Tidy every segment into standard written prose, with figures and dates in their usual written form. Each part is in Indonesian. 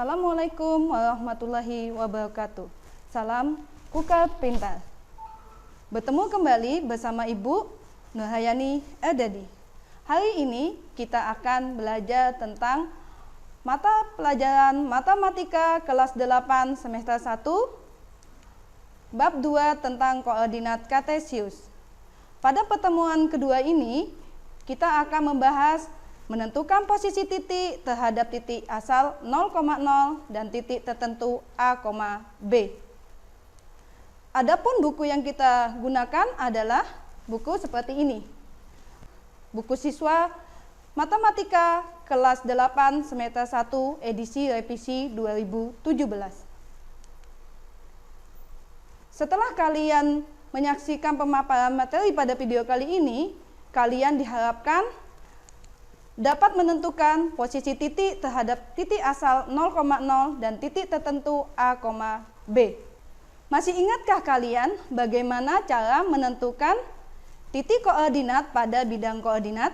Assalamualaikum warahmatullahi wabarakatuh. Salam Kukar Pintar. Bertemu kembali bersama Ibu Nurhayani Erdadi. Hari ini kita akan belajar tentang mata pelajaran Matematika kelas 8 semester 1 bab 2 tentang koordinat kartesius. Pada pertemuan kedua ini kita akan membahas menentukan posisi titik terhadap titik asal 0,0 dan titik tertentu A, B. Adapun buku yang kita gunakan adalah buku seperti ini. Buku siswa Matematika kelas 8 semester 1 edisi revisi 2017. Setelah kalian menyaksikan pemaparan materi pada video kali ini, kalian diharapkan dapat menentukan posisi titik terhadap titik asal 0,0 dan titik tertentu A, B. Masih ingatkah kalian bagaimana cara menentukan titik koordinat pada bidang koordinat?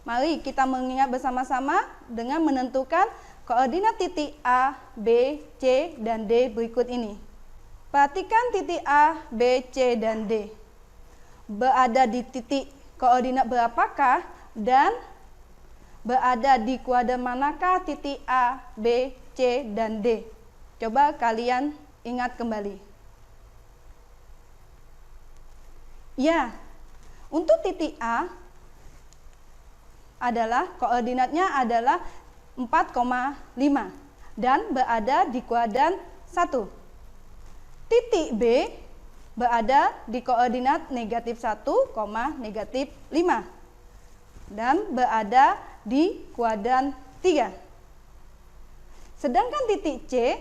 Mari kita mengingat bersama-sama dengan menentukan koordinat titik A, B, C, dan D berikut ini. Perhatikan titik A, B, C, dan D. Berada di titik koordinat berapakah dan berada di kuadran manakah titik A, B, C, dan D? Coba kalian ingat kembali. Ya, untuk titik A adalah koordinatnya adalah 4,5 dan berada di kuadran 1. Titik B berada di koordinat negatif 1, negatif 5 dan berada di kuadran 3. Sedangkan titik C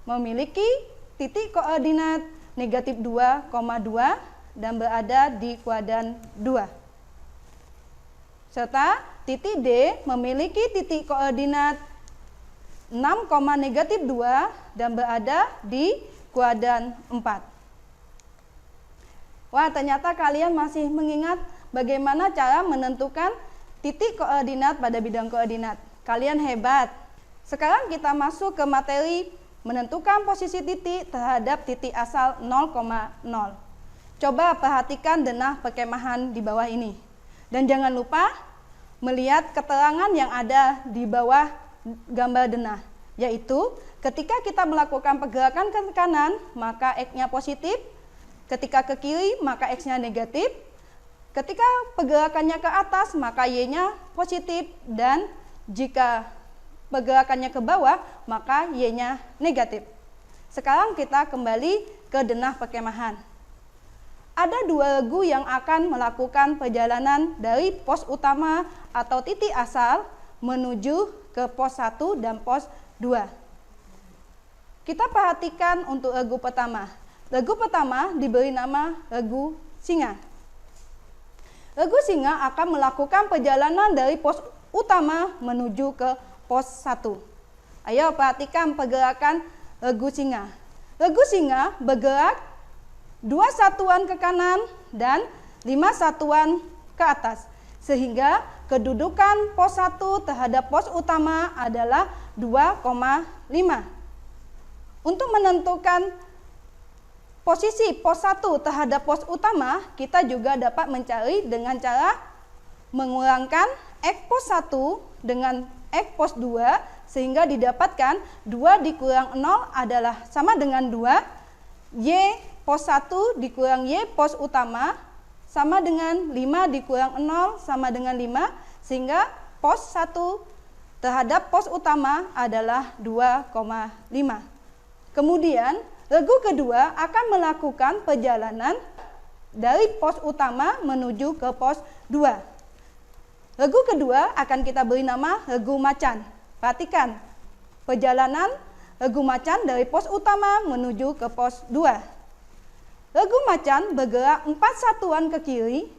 memiliki titik koordinat negatif 2,2 dan berada di kuadran 2. Serta titik D memiliki titik koordinat 6, negatif 2 dan berada di kuadran 4. Wah, ternyata kalian masih mengingat bagaimana cara menentukan titik koordinat pada bidang koordinat. Kalian hebat. Sekarang kita masuk ke materi menentukan posisi titik terhadap titik asal 0,0. Coba perhatikan denah perkemahan di bawah ini. Dan jangan lupa melihat keterangan yang ada di bawah gambar denah. Yaitu ketika kita melakukan pergerakan ke kanan, maka X-nya positif. Ketika ke kiri, maka X-nya negatif. Ketika pergerakannya ke atas, maka Y-nya positif. Dan jika pergerakannya ke bawah, maka Y-nya negatif. Sekarang kita kembali ke denah perkemahan. Ada dua regu yang akan melakukan perjalanan dari pos utama atau titik asal menuju ke pos 1 dan pos 2. Kita perhatikan untuk regu pertama. Regu pertama diberi nama regu singa. Regu singa akan melakukan perjalanan dari pos utama menuju ke pos 1. Ayo perhatikan pergerakan regu singa. Regu singa bergerak 2 satuan ke kanan dan 5 satuan ke atas. Sehingga kedudukan pos 1 terhadap pos utama adalah 2,5. Untuk menentukan posisi pos 1 terhadap pos utama, kita juga dapat mencari dengan cara mengurangkan X pos 1 dengan X pos 2, sehingga didapatkan 2 dikurang 0 adalah sama dengan 2, Y pos 1 dikurang Y pos utama sama dengan 5 dikurang 0 sama dengan 5, sehingga pos 1 terhadap pos utama adalah 2,5. Kemudian regu kedua akan melakukan perjalanan dari pos utama menuju ke pos 2. Regu kedua akan kita beri nama regu macan. Perhatikan, perjalanan regu macan dari pos utama menuju ke pos 2. Regu macan bergerak 4 satuan ke kiri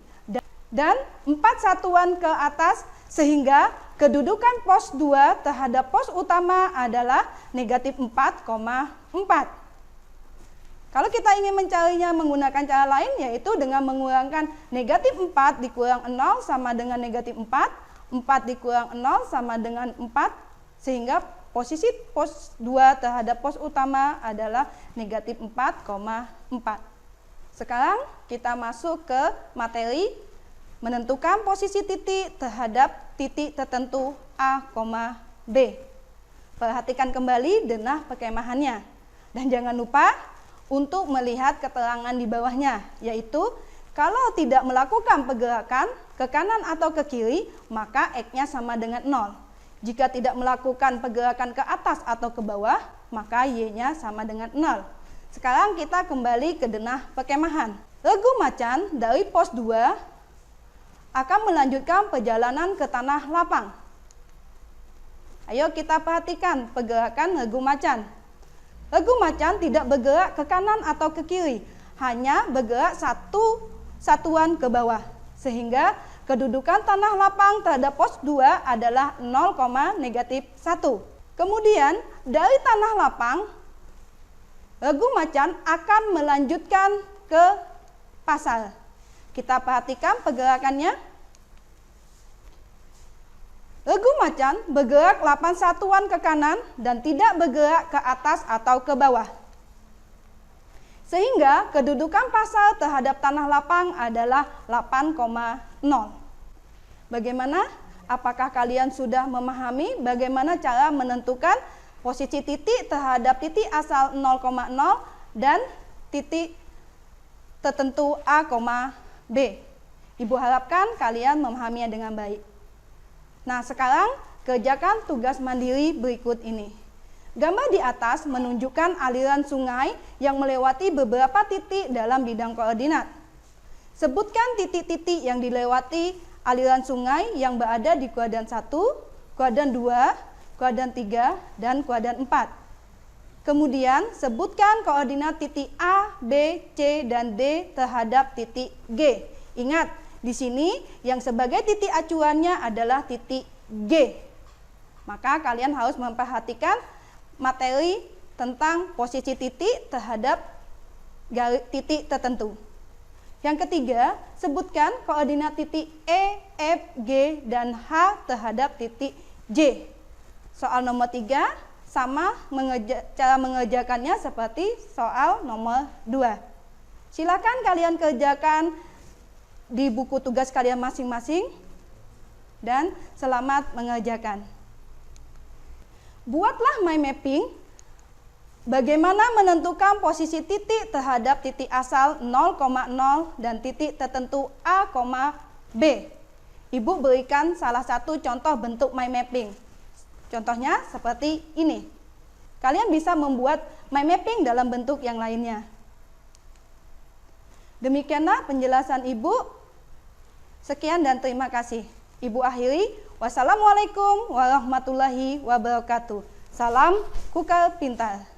dan 4 satuan ke atas, sehingga kedudukan pos 2 terhadap pos utama adalah negatif 4,4. Kalau kita ingin mencarinya menggunakan cara lain, yaitu dengan mengurangkan negatif 4 dikurang 0 sama dengan negatif 4, 4 dikurang 0 sama dengan 4, Sehingga posisi pos 2 terhadap pos utama adalah negatif 4,4. Sekarang kita masuk ke materi menentukan posisi titik terhadap titik tertentu A, B. Perhatikan kembali denah perkemahannya. Dan jangan lupa untuk melihat keterangan di bawahnya, yaitu kalau tidak melakukan pergerakan ke kanan atau ke kiri, maka X-nya sama dengan 0. Jika tidak melakukan pergerakan ke atas atau ke bawah, maka Y-nya sama dengan 0. Sekarang kita kembali ke denah perkemahan. Regu macan dari pos 2 akan melanjutkan perjalanan ke tanah lapang. Ayo kita perhatikan pergerakan regu macan. Regu macan tidak bergerak ke kanan atau ke kiri, hanya bergerak satu satuan ke bawah. Sehingga kedudukan tanah lapang terhadap pos 2 adalah 0,-1. Kemudian dari tanah lapang, regu macan akan melanjutkan ke pasar. Kita perhatikan pergerakannya. Regu macan bergerak 8 satuan ke kanan dan tidak bergerak ke atas atau ke bawah. Sehingga kedudukan pasar terhadap tanah lapang adalah 8,0. Bagaimana? Apakah kalian sudah memahami bagaimana cara menentukan posisi titik terhadap titik asal 0,0 dan titik tertentu A, B? Ibu harapkan kalian memahaminya dengan baik. Nah, sekarang kerjakan tugas mandiri berikut ini. Gambar di atas menunjukkan aliran sungai yang melewati beberapa titik dalam bidang koordinat. Sebutkan titik-titik yang dilewati aliran sungai yang berada di kuadran 1, kuadran 2, kuadran 3, dan kuadran 4. Kemudian sebutkan koordinat titik A, B, C, dan D terhadap titik G. Ingat, di sini yang sebagai titik acuannya adalah titik G. Maka kalian harus memperhatikan materi tentang posisi titik terhadap titik tertentu. Yang ketiga, sebutkan koordinat titik E, F, G, dan H terhadap titik J. Soal nomor 3 sama cara mengerjakannya seperti soal nomor 2. Silakan kalian kerjakan di buku tugas kalian masing-masing dan selamat mengerjakan. Buatlah mind mapping bagaimana menentukan posisi titik terhadap titik asal 0,0 dan titik tertentu A, B. Ibu berikan salah satu contoh bentuk mind mapping. Contohnya seperti ini. Kalian bisa membuat mind mapping dalam bentuk yang lainnya. Demikianlah penjelasan Ibu. Sekian dan terima kasih. Ibu akhiri. Wassalamualaikum warahmatullahi wabarakatuh. Salam Kukar Pintar.